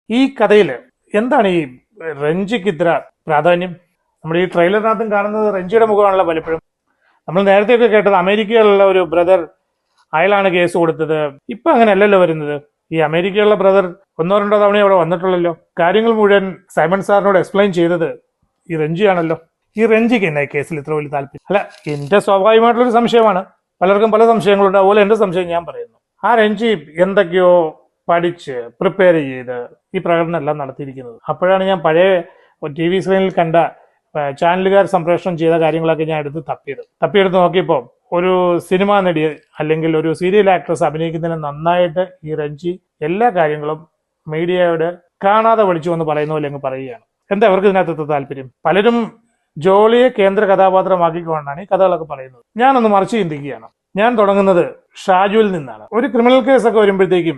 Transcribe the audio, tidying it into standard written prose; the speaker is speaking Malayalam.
ഈ കഥയിൽ എന്താണ് ഈ രഞ്ജിക്ക് ഇത്ര പ്രാധാന്യം? നമ്മൾ ഈ ട്രെയിലറിനകത്തും കാണുന്നത് രഞ്ജിയുടെ മുഖമാണല്ലോ പലപ്പോഴും. നമ്മൾ നേരത്തെയൊക്കെ കേട്ടത് അമേരിക്കയിലുള്ള ഒരു ബ്രദർ, അയാളാണ് കേസ് കൊടുത്തത്. ഇപ്പൊ അങ്ങനെയല്ലല്ലോ വരുന്നത്. ഈ അമേരിക്കയിലുള്ള ബ്രദർ ഒന്നോ രണ്ടോ തവണ അവിടെ വന്നിട്ടുള്ളല്ലോ. കാര്യങ്ങൾ മുഴുവൻ സൈമൺ സാറിനോട് എക്സ്പ്ലെയിൻ ചെയ്തത് ഈ രഞ്ജിയാണല്ലോ. ഈ രഞ്ജിക്ക് എന്നാ ഈ കേസിൽ ഇത്ര വലിയ താല്പര്യം? അല്ല, എന്റെ സ്വാഭാവികമായിട്ടുള്ളൊരു സംശയമാണ്. പലർക്കും പല സംശയങ്ങളുണ്ട്. അതുപോലെ എന്റെ സംശയം ഞാൻ പറയുന്നു. ആ രഞ്ജി എന്തൊക്കെയോ പഠിച്ച് പ്രിപ്പയർ ചെയ്ത് ഈ പ്രകടനം എല്ലാം നടത്തിയിരിക്കുന്നത്. അപ്പോഴാണ് ഞാൻ പഴയ ടി വി സ്ക്രീനിൽ കണ്ട ചാനലുകാർ സംപ്രേഷണം ചെയ്ത കാര്യങ്ങളൊക്കെ ഞാൻ തപ്പിയെടുത്ത് നോക്കിയപ്പോൾ ഒരു സിനിമാ നടി അല്ലെങ്കിൽ ഒരു സീരിയൽ ആക്ട്രസ് അഭിനയിക്കുന്നതിന് നന്നായിട്ട് ഈ രഞ്ജി എല്ലാ കാര്യങ്ങളും മീഡിയയോട് കാണാതെ പഠിച്ചു എന്ന് പറയുന്ന പോലെ അങ്ങ് പറയുകയാണ്. എന്താ അവർക്ക് ഇതിനകത്ത് താല്പര്യം? പലരും ജോളിയെ കേന്ദ്ര കഥാപാത്രമാക്കിക്കൊണ്ടാണ് ഈ കഥകളൊക്കെ പറയുന്നത്. ഞാനൊന്ന് മറിച്ച് ചിന്തിക്കുകയാണ്. ഞാൻ തുടങ്ങുന്നത് ഷാജുവിൽ നിന്നാണ്. ഒരു ക്രിമിനൽ കേസൊക്കെ വരുമ്പോഴത്തേക്കും